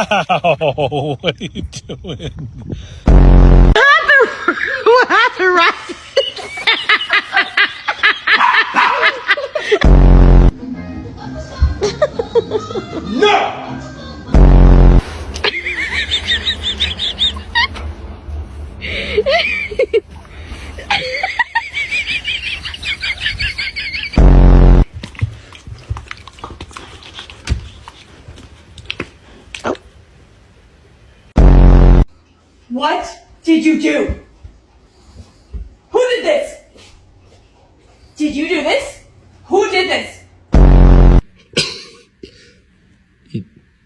Wow, what are you doing? What happened, right? What did you do? Who did this? Did you do this? Who did this?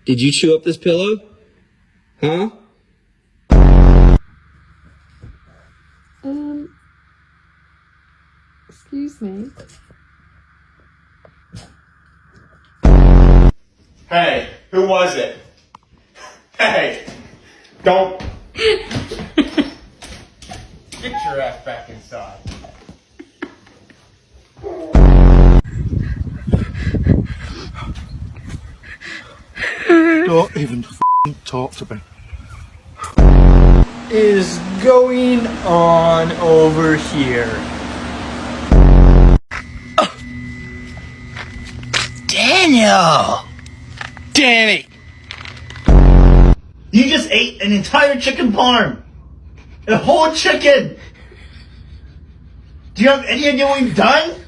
Did you chew up this pillow? Huh? Excuse me. Hey, who was it? Hey, don't. Get your ass back inside. Don't even talk to me. Is going on over here? Daniel! Danny! You just ate an entire chicken parm. A whole chicken. Do you have any idea what you've done?